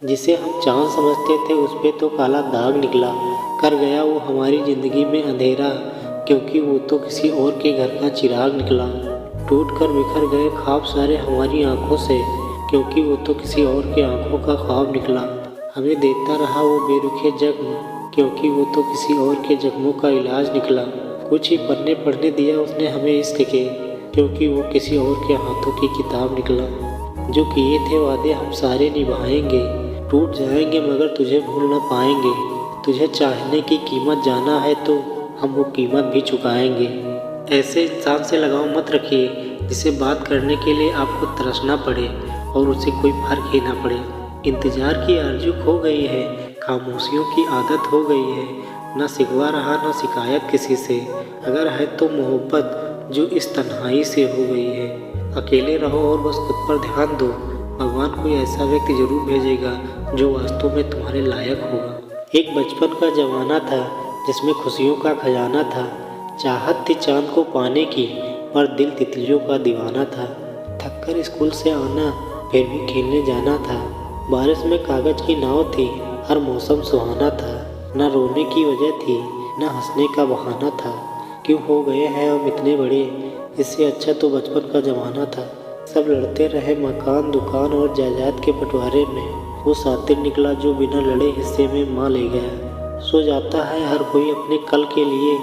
जिसे हम चाँद समझते थे उस पे तो काला दाग निकला। कर गया वो हमारी ज़िंदगी में अंधेरा, क्योंकि वो तो किसी और के घर का चिराग निकला। टूट कर बिखर गए ख्वाब सारे हमारी आंखों से, क्योंकि वो तो किसी और के आंखों का ख्वाब निकला। हमें देता रहा वो बेरुखे जख्म, क्योंकि वो तो किसी और के जख्मों का इलाज निकला। कुछ ही पन्ने पढ़ने दिया उसने हमें इश्क के, क्योंकि वो किसी और के हाथों की किताब निकला। जो किए थे वादे हम सारे निभाएंगे, टूट जाएंगे मगर तुझे भूल न पाएंगे। तुझे चाहने की कीमत जाना है तो हम वो कीमत भी चुकाएंगे। ऐसे इंसान से लगाव मत रखिए जिसे बात करने के लिए आपको तरसना पड़े और उसे कोई फर्क ही ना पड़े। इंतजार की आरज़ू खो गई है, खामोशियों की आदत हो गई है। ना सिकवा रहा ना शिकायत किसी से, अगर है तो मोहब्बत जो इस तन्हाई से हो गई है। अकेले रहो और बस खुद पर ध्यान दो, भगवान कोई ऐसा व्यक्ति जरूर भेजेगा जो वास्तव में तुम्हारे लायक होगा। एक बचपन का जमाना था जिसमें खुशियों का खजाना था। चाहत थी चांद को पाने की, पर दिल तितलियों का दीवाना था। थक कर स्कूल से आना फिर भी खेलने जाना था। बारिश में कागज की नाव थी, हर मौसम सुहाना था। ना रोने की वजह थी ना हंसने का बहाना था। क्यों हो गए हैं हम इतने बड़े, इससे अच्छा तो बचपन का ज़माना था। सब लड़ते रहे मकान दुकान और जायदाद के बंटवारे में, वो सातिर निकला जो बिना लड़े हिस्से में माँ ले गया। सो जाता है हर कोई अपने कल के लिए,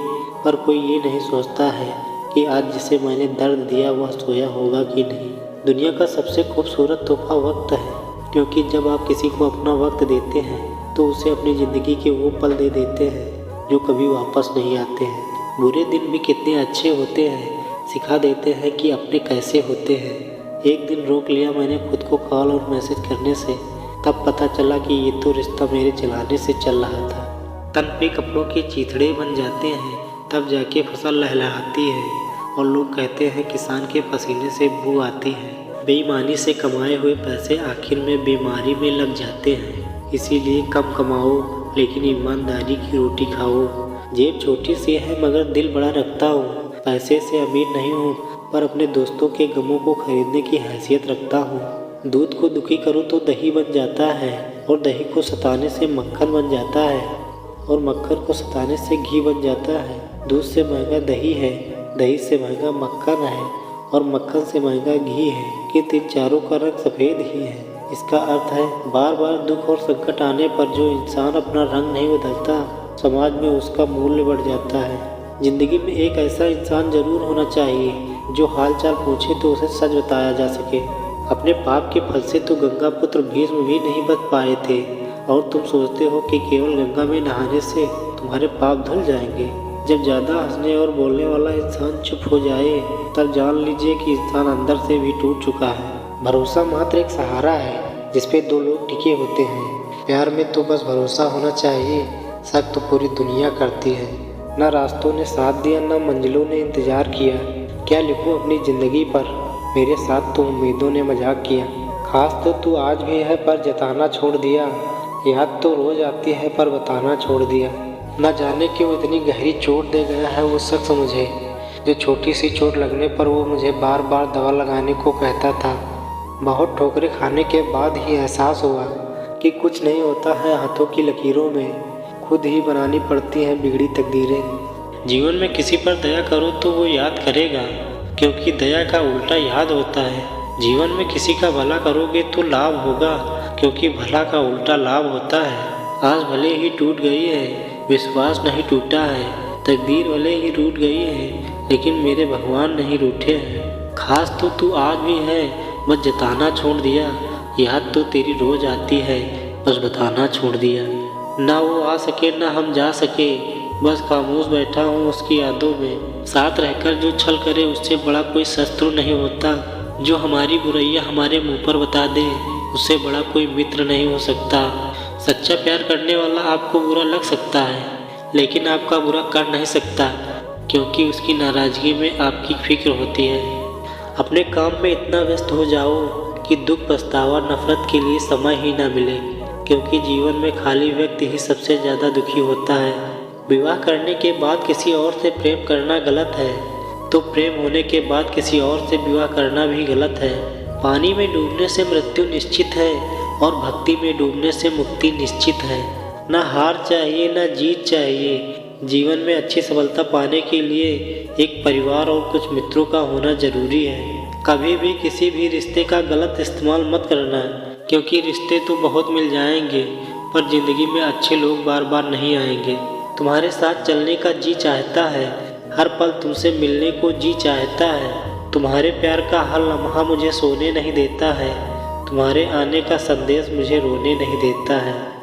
पर कोई ये नहीं सोचता है कि आज जिसे मैंने दर्द दिया वह सोया होगा कि नहीं। दुनिया का सबसे खूबसूरत तोहफा वक्त है, क्योंकि जब आप किसी को अपना वक्त देते हैं तो उसे अपनी ज़िंदगी के वो पल दे देते हैं जो कभी वापस नहीं आते हैं। बुरे दिन भी कितने अच्छे होते हैं, सिखा देते हैं कि अपने कैसे होते हैं। एक दिन रोक लिया मैंने खुद को कॉल और मैसेज करने से, तब पता चला कि ये तो रिश्ता मेरे चलाने से चल रहा था। तन पे कपड़ों के चीथड़े बन जाते हैं तब जाके फसल लहलहाती है, और लोग कहते हैं किसान के पसीने से बू आती है। बेईमानी से कमाए हुए पैसे आखिर में बीमारी में लग जाते हैं। इसीलिए कम कमाओ लेकिन ईमानदारी की रोटी खाओ। जेब छोटी सी है मगर दिल बड़ा रखता हूँ। पैसे से अमीर नहीं हूँ पर अपने दोस्तों के गमों को खरीदने की हैसियत रखता हूँ। दूध को दुखी करो तो दही बन जाता है, और दही को सताने से मक्खन बन जाता है, और मक्खन को सताने से घी बन जाता है। दूध से महंगा दही है, दही से महंगा मक्खन है, और मक्खन से महंगा घी है, कि इन चारों का रंग सफ़ेद ही है। इसका अर्थ है बार बार दुख और संकट आने पर जो इंसान अपना रंग नहीं बदलता, समाज में उसका मूल्य बढ़ जाता है। ज़िंदगी में एक ऐसा इंसान ज़रूर होना चाहिए जो हाल चाल पूछे तो उसे सच बताया जा सके। अपने पाप के फल से तो गंगा पुत्र भीष्म भी नहीं बच पाए थे, और तुम सोचते हो कि केवल गंगा में नहाने से तुम्हारे पाप धुल जाएंगे। जब ज़्यादा हंसने और बोलने वाला इंसान चुप हो जाए तब जान लीजिए कि इंसान अंदर से भी टूट चुका है। भरोसा मात्र एक सहारा है जिस पे दो लोग टिके होते हैं। प्यार में तो बस भरोसा होना चाहिए, शक तो पूरी दुनिया करती है। न रास्तों ने साथ दिया न मंजिलों ने इंतजार किया। क्या लिखूं अपनी ज़िंदगी पर, मेरे साथ तो उम्मीदों ने मजाक किया। खास तो तू आज भी है पर जताना छोड़ दिया, याद तो रोज़ आती है पर बताना छोड़ दिया। न जाने क्यों इतनी गहरी चोट दे गया है वो शख्स मुझे, जो छोटी सी चोट लगने पर वो मुझे बार बार दवा लगाने को कहता था। बहुत ठोकरें खाने के बाद ही एहसास हुआ कि कुछ नहीं होता है हाथों की लकीरों में, खुद ही बनानी पड़ती हैं बिगड़ी तकदीरें। जीवन में किसी पर दया करो तो वो याद करेगा, क्योंकि दया का उल्टा याद होता है। जीवन में किसी का भला करोगे तो लाभ होगा, क्योंकि भला का उल्टा लाभ होता है। आज भले ही टूट गई है, विश्वास नहीं टूटा है। तकदीर भले ही रूठ गई है, लेकिन मेरे भगवान नहीं रूठे हैं। खास तो तू आज भी है, बस जताना छोड़ दिया। याद तो तेरी रोज आती है, बस बताना छोड़ दिया। ना वो आ सके ना हम जा सके, बस खामोश बैठा हूँ उसकी यादों में। साथ रहकर जो छल करे उससे बड़ा कोई शत्रु नहीं होता। जो हमारी बुराइयां हमारे मुंह पर बता दे उससे बड़ा कोई मित्र नहीं हो सकता। सच्चा प्यार करने वाला आपको बुरा लग सकता है, लेकिन आपका बुरा कर नहीं सकता, क्योंकि उसकी नाराज़गी में आपकी फिक्र होती है। अपने काम में इतना व्यस्त हो जाओ कि दुख पछतावा नफरत के लिए समय ही ना मिले, क्योंकि जीवन में खाली व्यक्ति ही सबसे ज़्यादा दुखी होता है। विवाह करने के बाद किसी और से प्रेम करना गलत है, तो प्रेम होने के बाद किसी और से विवाह करना भी गलत है। पानी में डूबने से मृत्यु निश्चित है, और भक्ति में डूबने से मुक्ति निश्चित है। ना हार चाहिए ना जीत चाहिए। जीवन में अच्छी सफलता पाने के लिए एक परिवार और कुछ मित्रों का होना जरूरी है। कभी भी किसी भी रिश्ते का गलत इस्तेमाल मत करना, क्योंकि रिश्ते तो बहुत मिल जाएंगे पर जिंदगी में अच्छे लोग बार बार नहीं आएंगे। तुम्हारे साथ चलने का जी चाहता है, हर पल तुमसे मिलने को जी चाहता है। तुम्हारे प्यार का हर लम्हा मुझे सोने नहीं देता है, तुम्हारे आने का संदेश मुझे रोने नहीं देता है।